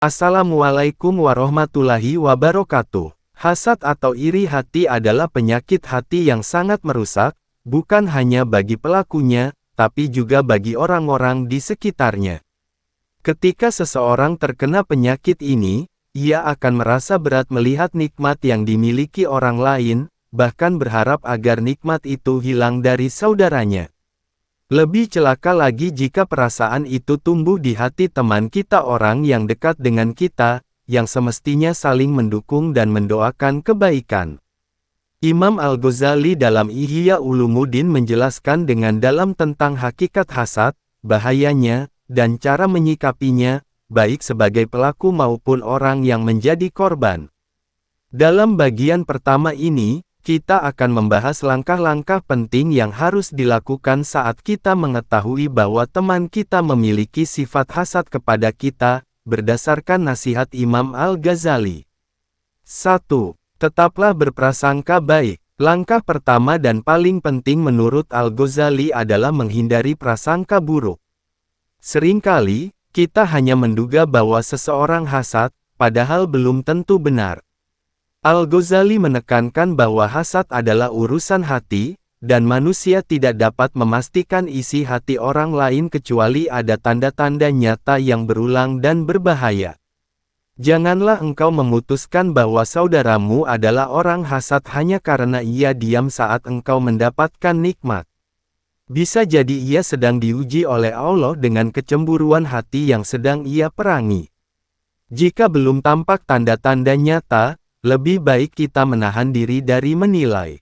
Assalamualaikum warahmatullahi wabarakatuh. Hasad atau iri hati adalah penyakit hati yang sangat merusak, bukan hanya bagi pelakunya, tapi juga bagi orang-orang di sekitarnya. Ketika seseorang terkena penyakit ini, ia akan merasa berat melihat nikmat yang dimiliki orang lain, bahkan berharap agar nikmat itu hilang dari saudaranya. Lebih celaka lagi jika perasaan itu tumbuh di hati teman kita, orang yang dekat dengan kita, yang semestinya saling mendukung dan mendoakan kebaikan. Imam Al-Ghazali dalam Ihya Ulumuddin menjelaskan dengan dalam tentang hakikat hasad, bahayanya, dan cara menyikapinya, baik sebagai pelaku maupun orang yang menjadi korban. Dalam bagian pertama ini, kita akan membahas langkah-langkah penting yang harus dilakukan saat kita mengetahui bahwa teman kita memiliki sifat hasad kepada kita, berdasarkan nasihat Imam Al-Ghazali. 1. Tetaplah berprasangka baik. Langkah pertama dan paling penting menurut Al-Ghazali adalah menghindari prasangka buruk. Seringkali, kita hanya menduga bahwa seseorang hasad, padahal belum tentu benar. Al-Ghazali menekankan bahwa hasad adalah urusan hati, dan manusia tidak dapat memastikan isi hati orang lain kecuali ada tanda-tanda nyata yang berulang dan berbahaya. Janganlah engkau memutuskan bahwa saudaramu adalah orang hasad hanya karena ia diam saat engkau mendapatkan nikmat. Bisa jadi ia sedang diuji oleh Allah dengan kecemburuan hati yang sedang ia perangi. Jika belum tampak tanda-tanda nyata, lebih baik kita menahan diri dari menilai.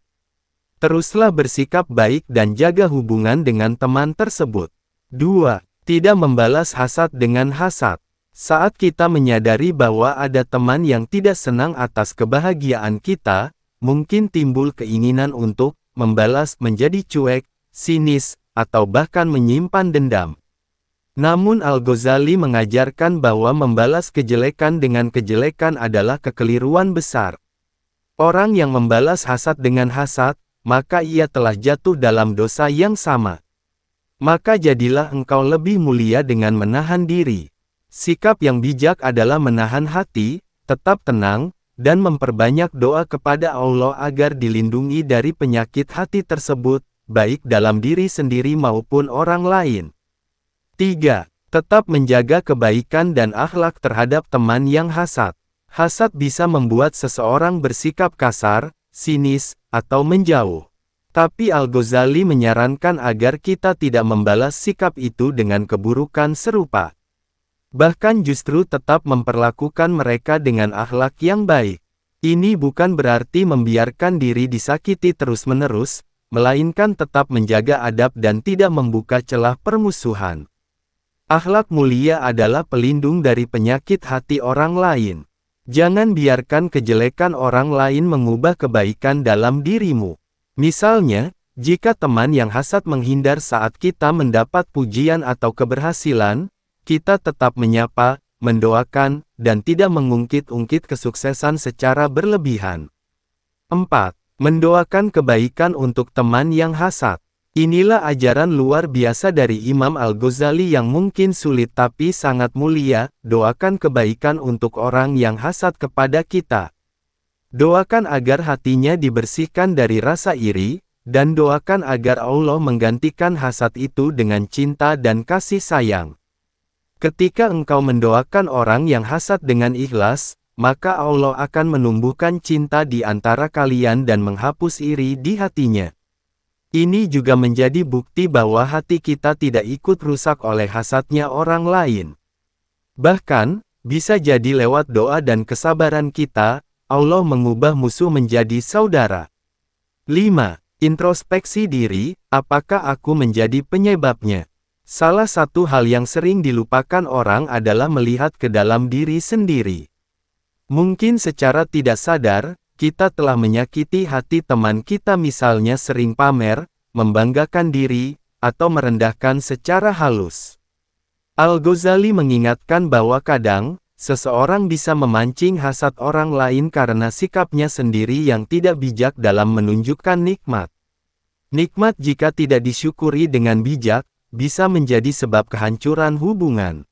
Teruslah bersikap baik dan jaga hubungan dengan teman tersebut. 2. Tidak membalas hasad dengan hasad. Saat kita menyadari bahwa ada teman yang tidak senang atas kebahagiaan kita, mungkin timbul keinginan untuk membalas menjadi cuek, sinis, atau bahkan menyimpan dendam. Namun Al-Ghazali mengajarkan bahwa membalas kejelekan dengan kejelekan adalah kekeliruan besar. Orang yang membalas hasad dengan hasad, maka ia telah jatuh dalam dosa yang sama. Maka jadilah engkau lebih mulia dengan menahan diri. Sikap yang bijak adalah menahan hati, tetap tenang, dan memperbanyak doa kepada Allah agar dilindungi dari penyakit hati tersebut, baik dalam diri sendiri maupun orang lain. 3. Tetap menjaga kebaikan dan akhlak terhadap teman yang hasad. Hasad bisa membuat seseorang bersikap kasar, sinis, atau menjauh. Tapi Al-Ghazali menyarankan agar kita tidak membalas sikap itu dengan keburukan serupa. Bahkan justru tetap memperlakukan mereka dengan akhlak yang baik. Ini bukan berarti membiarkan diri disakiti terus-menerus, melainkan tetap menjaga adab dan tidak membuka celah permusuhan. Akhlak mulia adalah pelindung dari penyakit hati orang lain. Jangan biarkan kejelekan orang lain mengubah kebaikan dalam dirimu. Misalnya, jika teman yang hasad menghindar saat kita mendapat pujian atau keberhasilan, kita tetap menyapa, mendoakan, dan tidak mengungkit-ungkit kesuksesan secara berlebihan. 4. Mendoakan kebaikan untuk teman yang hasad. Inilah ajaran luar biasa dari Imam Al-Ghazali yang mungkin sulit tapi sangat mulia. Doakan kebaikan untuk orang yang hasad kepada kita. Doakan agar hatinya dibersihkan dari rasa iri, dan doakan agar Allah menggantikan hasad itu dengan cinta dan kasih sayang. Ketika engkau mendoakan orang yang hasad dengan ikhlas, maka Allah akan menumbuhkan cinta di antara kalian dan menghapus iri di hatinya. Ini juga menjadi bukti bahwa hati kita tidak ikut rusak oleh hasadnya orang lain. Bahkan, bisa jadi lewat doa dan kesabaran kita, Allah mengubah musuh menjadi saudara. 5. Introspeksi diri, apakah aku menjadi penyebabnya? Salah satu hal yang sering dilupakan orang adalah melihat ke dalam diri sendiri. Mungkin secara tidak sadar, kita telah menyakiti hati teman kita, misalnya sering pamer, membanggakan diri, atau merendahkan secara halus. Al-Ghazali mengingatkan bahwa kadang, seseorang bisa memancing hasad orang lain karena sikapnya sendiri yang tidak bijak dalam menunjukkan nikmat. Nikmat jika tidak disyukuri dengan bijak, bisa menjadi sebab kehancuran hubungan.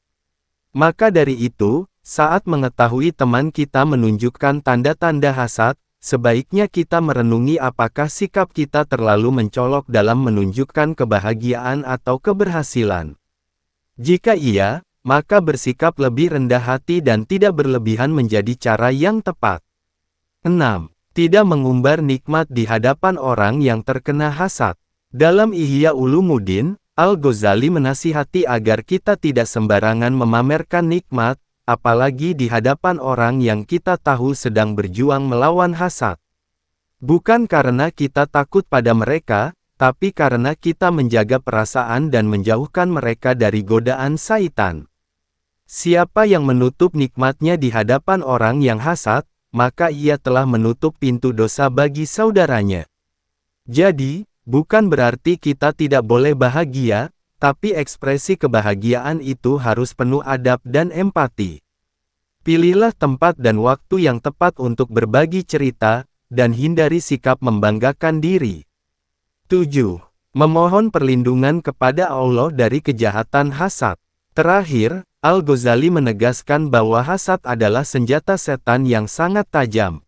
Maka dari itu, Saat mengetahui teman kita menunjukkan tanda-tanda hasad, sebaiknya kita merenungi apakah sikap kita terlalu mencolok dalam menunjukkan kebahagiaan atau keberhasilan. Jika iya, maka bersikap lebih rendah hati dan tidak berlebihan menjadi cara yang tepat. 6. Tidak mengumbar nikmat di hadapan orang yang terkena hasad. Dalam Ihya Ulumuddin, Al-Ghazali menasihati agar kita tidak sembarangan memamerkan nikmat, apalagi di hadapan orang yang kita tahu sedang berjuang melawan hasad. Bukan karena kita takut pada mereka, tapi karena kita menjaga perasaan dan menjauhkan mereka dari godaan syaitan. Siapa yang menutup nikmatnya di hadapan orang yang hasad, maka ia telah menutup pintu dosa bagi saudaranya. Jadi, bukan berarti kita tidak boleh bahagia, tapi ekspresi kebahagiaan itu harus penuh adab dan empati. Pilihlah tempat dan waktu yang tepat untuk berbagi cerita, dan hindari sikap membanggakan diri. 7. Memohon perlindungan kepada Allah dari kejahatan hasad. Terakhir, Al-Ghazali menegaskan bahwa hasad adalah senjata setan yang sangat tajam.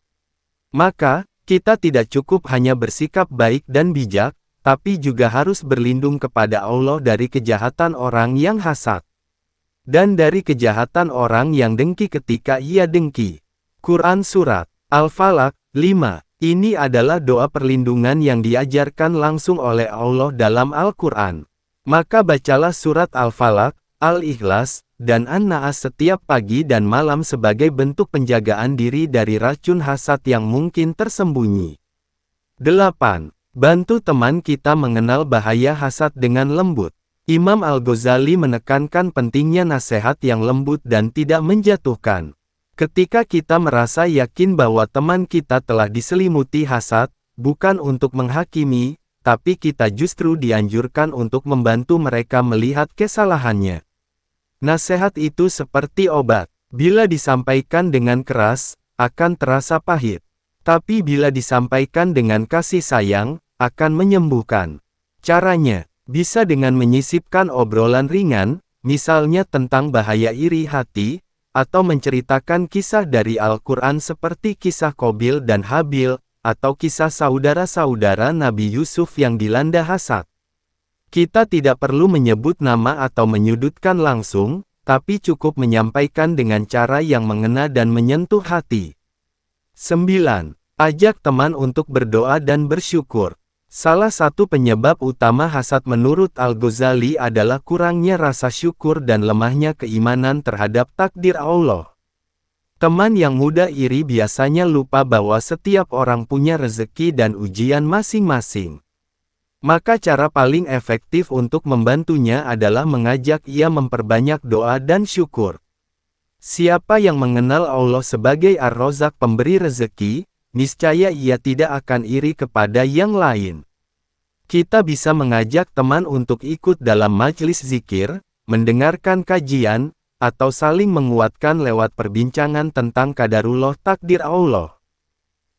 Maka, kita tidak cukup hanya bersikap baik dan bijak, tapi juga harus berlindung kepada Allah dari kejahatan orang yang hasad. Dan dari kejahatan orang yang dengki ketika ia dengki. Quran Surat Al-Falaq 5. Ini adalah doa perlindungan yang diajarkan langsung oleh Allah dalam Al-Quran. Maka bacalah surat Al-Falaq, Al-Ikhlas, dan An-Naas setiap pagi dan malam sebagai bentuk penjagaan diri dari racun hasad yang mungkin tersembunyi. 8. Bantu teman kita mengenal bahaya hasad dengan lembut. Imam Al-Ghazali menekankan pentingnya nasihat yang lembut dan tidak menjatuhkan. Ketika kita merasa yakin bahwa teman kita telah diselimuti hasad, bukan untuk menghakimi, tapi kita justru dianjurkan untuk membantu mereka melihat kesalahannya. Nasihat itu seperti obat. Bila disampaikan dengan keras, akan terasa pahit. Tapi bila disampaikan dengan kasih sayang, akan menyembuhkan. Caranya, bisa dengan menyisipkan obrolan ringan, misalnya tentang bahaya iri hati, atau menceritakan kisah dari Al-Quran seperti kisah Qabil dan Habil, atau kisah saudara-saudara Nabi Yusuf yang dilanda hasad. Kita tidak perlu menyebut nama atau menyudutkan langsung, tapi cukup menyampaikan dengan cara yang mengena dan menyentuh hati. 9. Ajak teman untuk berdoa dan bersyukur. Salah satu penyebab utama hasad menurut Al-Ghazali adalah kurangnya rasa syukur dan lemahnya keimanan terhadap takdir Allah. Teman yang mudah iri biasanya lupa bahwa setiap orang punya rezeki dan ujian masing-masing. Maka cara paling efektif untuk membantunya adalah mengajak ia memperbanyak doa dan syukur. Siapa yang mengenal Allah sebagai Ar-Razzaq pemberi rezeki, niscaya ia tidak akan iri kepada yang lain. Kita bisa mengajak teman untuk ikut dalam majelis zikir, mendengarkan kajian, atau saling menguatkan lewat perbincangan tentang qadarullah takdir Allah.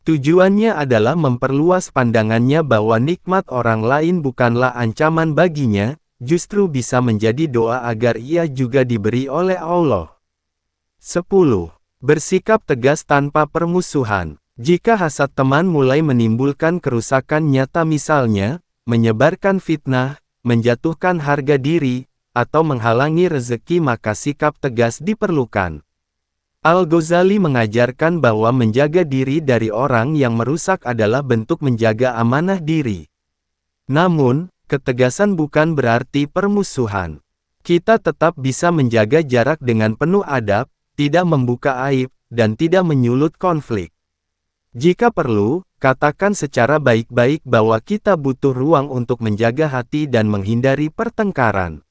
Tujuannya adalah memperluas pandangannya bahwa nikmat orang lain bukanlah ancaman baginya, justru bisa menjadi doa agar ia juga diberi oleh Allah. 10. Bersikap tegas tanpa permusuhan. Jika hasad teman mulai menimbulkan kerusakan nyata misalnya, menyebarkan fitnah, menjatuhkan harga diri, atau menghalangi rezeki maka sikap tegas diperlukan. Al-Ghazali mengajarkan bahwa menjaga diri dari orang yang merusak adalah bentuk menjaga amanah diri. Namun, ketegasan bukan berarti permusuhan. Kita tetap bisa menjaga jarak dengan penuh adab, tidak membuka aib, dan tidak menyulut konflik. Jika perlu, katakan secara baik-baik bahwa kita butuh ruang untuk menjaga hati dan menghindari pertengkaran.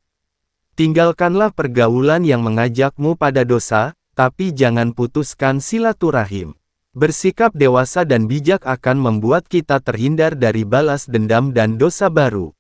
Tinggalkanlah pergaulan yang mengajakmu pada dosa, tapi jangan putuskan silaturahim. Bersikap dewasa dan bijak akan membuat kita terhindar dari balas dendam dan dosa baru.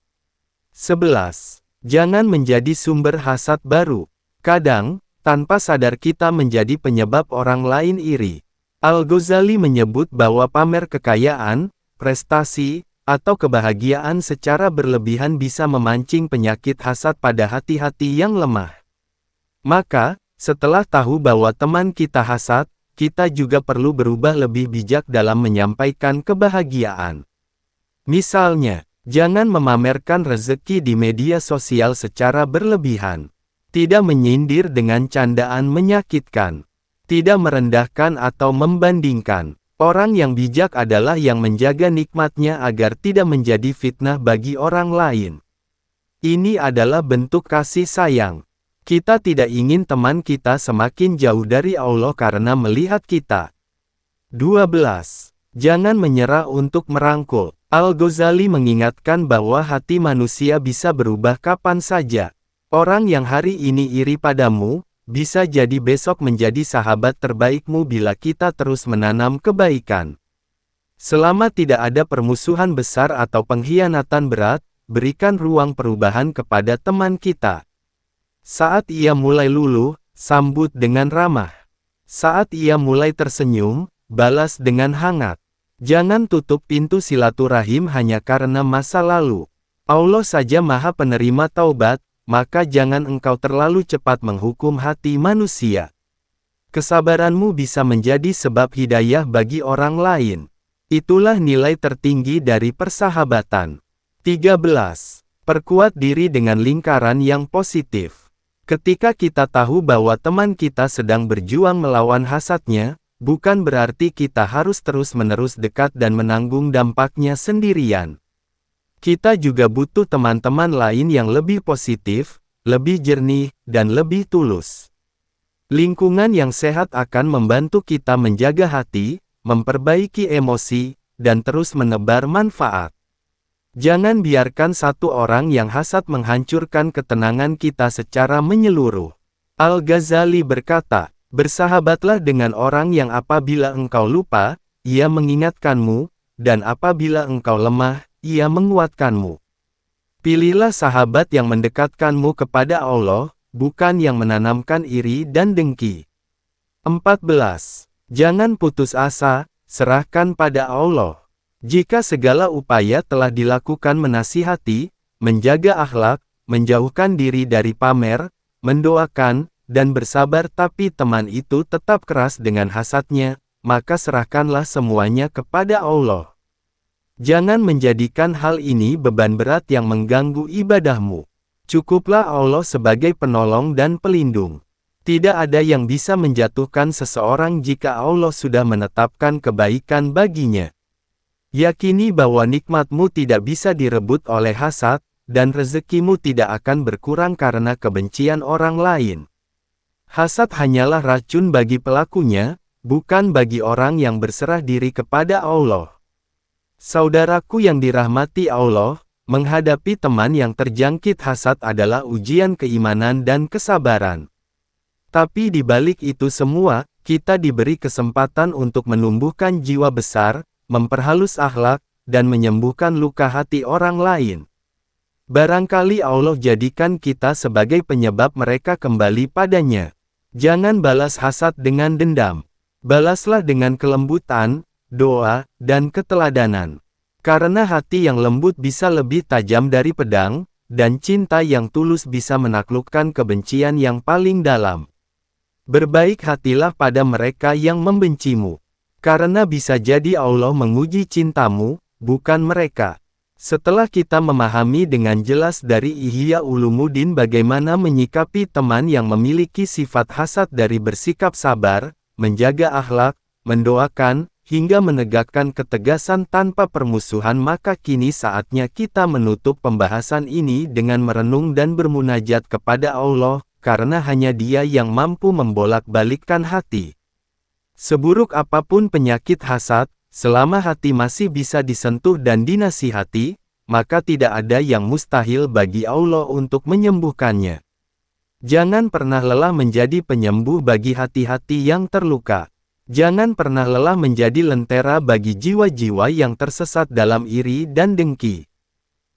11. Jangan menjadi sumber hasad baru. Kadang, tanpa sadar kita menjadi penyebab orang lain iri. Al-Ghazali menyebut bahwa pamer kekayaan, prestasi, atau kebahagiaan secara berlebihan bisa memancing penyakit hasad pada hati-hati yang lemah. Maka, Setelah tahu bahwa teman kita hasad, kita juga perlu berubah lebih bijak dalam menyampaikan kebahagiaan. Misalnya, jangan memamerkan rezeki di media sosial secara berlebihan. Tidak menyindir dengan candaan menyakitkan. Tidak merendahkan atau membandingkan. Orang yang bijak adalah yang menjaga nikmatnya agar tidak menjadi fitnah bagi orang lain. Ini adalah bentuk kasih sayang. Kita tidak ingin teman kita semakin jauh dari Allah karena melihat kita. 12. Jangan menyerah untuk merangkul. Al-Ghazali mengingatkan bahwa hati manusia bisa berubah kapan saja. Orang yang hari ini iri padamu, bisa jadi besok menjadi sahabat terbaikmu bila kita terus menanam kebaikan. Selama tidak ada permusuhan besar atau pengkhianatan berat, berikan ruang perubahan kepada teman kita. Saat ia mulai luluh, sambut dengan ramah. Saat ia mulai tersenyum, balas dengan hangat. Jangan tutup pintu silaturahim hanya karena masa lalu. Allah saja Maha Penerima taubat, maka jangan engkau terlalu cepat menghukum hati manusia. Kesabaranmu bisa menjadi sebab hidayah bagi orang lain. Itulah nilai tertinggi dari persahabatan. 13. Perkuat diri dengan lingkaran yang positif. Ketika kita tahu bahwa teman kita sedang berjuang melawan hasadnya, bukan berarti kita harus terus-menerus dekat dan menanggung dampaknya sendirian. Kita juga butuh teman-teman lain yang lebih positif, lebih jernih, dan lebih tulus. Lingkungan yang sehat akan membantu kita menjaga hati, memperbaiki emosi, dan terus menebar manfaat. Jangan biarkan satu orang yang hasad menghancurkan ketenangan kita secara menyeluruh. Al-Ghazali berkata, bersahabatlah dengan orang yang apabila engkau lupa, ia mengingatkanmu, dan apabila engkau lemah, ia menguatkanmu. Pilihlah sahabat yang mendekatkanmu kepada Allah, bukan yang menanamkan iri dan dengki. 14. Jangan putus asa, serahkan pada Allah. Jika segala upaya telah dilakukan menasihati, menjaga akhlak, menjauhkan diri dari pamer, mendoakan, dan bersabar tapi teman itu tetap keras dengan hasadnya, maka serahkanlah semuanya kepada Allah. Jangan menjadikan hal ini beban berat yang mengganggu ibadahmu. Cukuplah Allah sebagai penolong dan pelindung. Tidak ada yang bisa menjatuhkan seseorang jika Allah sudah menetapkan kebaikan baginya. Yakini bahwa nikmatmu tidak bisa direbut oleh hasad, dan rezekimu tidak akan berkurang karena kebencian orang lain. Hasad hanyalah racun bagi pelakunya, bukan bagi orang yang berserah diri kepada Allah. Saudaraku yang dirahmati Allah, menghadapi teman yang terjangkit hasad adalah ujian keimanan dan kesabaran. Tapi di balik itu semua, kita diberi kesempatan untuk menumbuhkan jiwa besar, memperhalus akhlak, dan menyembuhkan luka hati orang lain. Barangkali Allah jadikan kita sebagai penyebab mereka kembali padanya. Jangan balas hasad dengan dendam. Balaslah dengan kelembutan, doa, dan keteladanan. Karena hati yang lembut bisa lebih tajam dari pedang, dan cinta yang tulus bisa menaklukkan kebencian yang paling dalam. Berbaik hatilah pada mereka yang membencimu. Karena bisa jadi Allah menguji cintamu, bukan mereka. Setelah kita memahami dengan jelas dari Ihya Ulumuddin bagaimana menyikapi teman yang memiliki sifat hasad dari bersikap sabar, menjaga akhlak, mendoakan, hingga menegakkan ketegasan tanpa permusuhan, maka kini saatnya kita menutup pembahasan ini dengan merenung dan bermunajat kepada Allah, karena hanya Dia yang mampu membolak-balikkan hati. Seburuk apapun penyakit hasad, selama hati masih bisa disentuh dan dinasihati, maka tidak ada yang mustahil bagi Allah untuk menyembuhkannya. Jangan pernah lelah menjadi penyembuh bagi hati-hati yang terluka. Jangan pernah lelah menjadi lentera bagi jiwa-jiwa yang tersesat dalam iri dan dengki.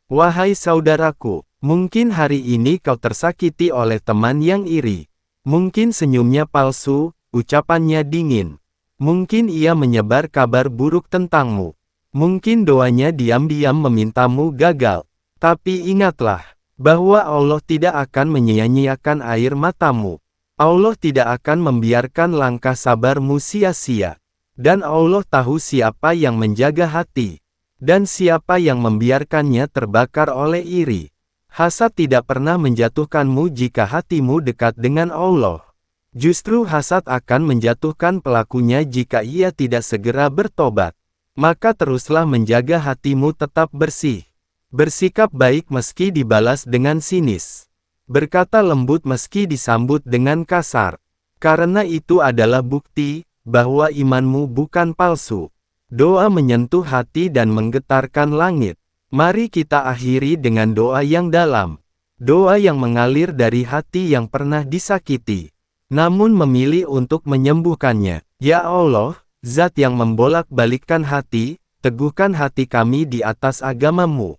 Wahai saudaraku, mungkin hari ini kau tersakiti oleh teman yang iri. Mungkin senyumnya palsu, ucapannya dingin. Mungkin ia menyebar kabar buruk tentangmu. Mungkin doanya diam-diam memintamu gagal. Tapi ingatlah, bahwa Allah tidak akan menyia-nyiakan air matamu. Allah tidak akan membiarkan langkah sabarmu sia-sia. Dan Allah tahu siapa yang menjaga hati, dan siapa yang membiarkannya terbakar oleh iri. Hasad tidak pernah menjatuhkanmu jika hatimu dekat dengan Allah. Justru hasad akan menjatuhkan pelakunya jika ia tidak segera bertobat. Maka teruslah menjaga hatimu tetap bersih. Bersikap baik meski dibalas dengan sinis. Berkata lembut meski disambut dengan kasar. Karena itu adalah bukti bahwa imanmu bukan palsu. Doa menyentuh hati dan menggetarkan langit. Mari kita akhiri dengan doa yang dalam. Doa yang mengalir dari hati yang pernah disakiti, namun memilih untuk menyembuhkannya. Ya Allah, Zat yang membolak-balikkan hati, teguhkan hati kami di atas agama-Mu.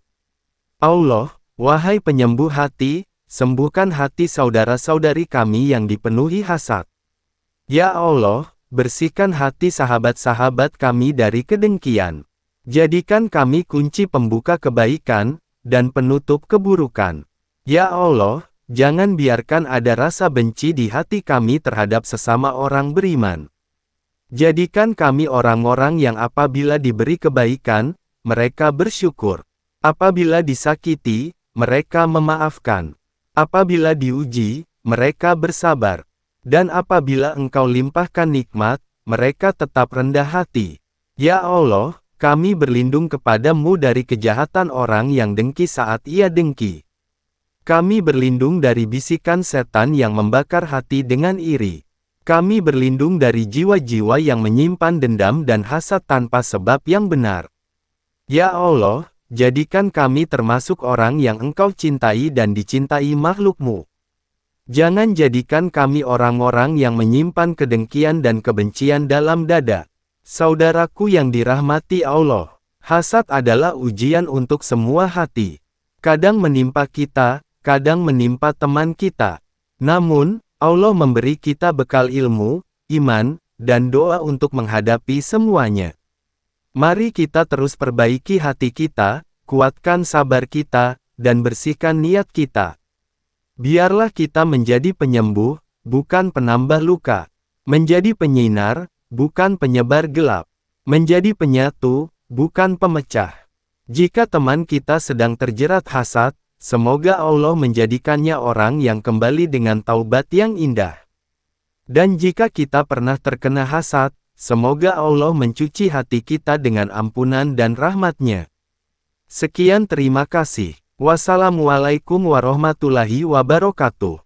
Allah, wahai penyembuh hati, sembuhkan hati saudara-saudari kami yang dipenuhi hasad. Ya Allah, bersihkan hati sahabat-sahabat kami dari kedengkian. Jadikan kami kunci pembuka kebaikan, dan penutup keburukan. Ya Allah, jangan biarkan ada rasa benci di hati kami terhadap sesama orang beriman. Jadikan kami orang-orang yang apabila diberi kebaikan, mereka bersyukur. Apabila disakiti, mereka memaafkan. Apabila diuji, mereka bersabar. Dan apabila Engkau limpahkan nikmat, mereka tetap rendah hati. Ya Allah, kami berlindung kepadamu dari kejahatan orang yang dengki saat ia dengki. Kami berlindung dari bisikan setan yang membakar hati dengan iri. Kami berlindung dari jiwa-jiwa yang menyimpan dendam dan hasad tanpa sebab yang benar. Ya Allah, jadikan kami termasuk orang yang Engkau cintai dan dicintai makhluk-Mu. Jangan jadikan kami orang-orang yang menyimpan kedengkian dan kebencian dalam dada. Saudaraku yang dirahmati Allah, hasad adalah ujian untuk semua hati. Kadang menimpa kita, kadang menimpa teman kita. Namun, Allah memberi kita bekal ilmu, iman, dan doa untuk menghadapi semuanya. Mari kita terus perbaiki hati kita, kuatkan sabar kita, dan bersihkan niat kita. Biarlah kita menjadi penyembuh, bukan penambah luka. Menjadi penyinar, bukan penyebar gelap. Menjadi penyatu, bukan pemecah. Jika teman kita sedang terjerat hasad, semoga Allah menjadikannya orang yang kembali dengan taubat yang indah. Dan jika kita pernah terkena hasad, semoga Allah mencuci hati kita dengan ampunan dan rahmat-Nya. Sekian, terima kasih. Wassalamualaikum warahmatullahi wabarakatuh.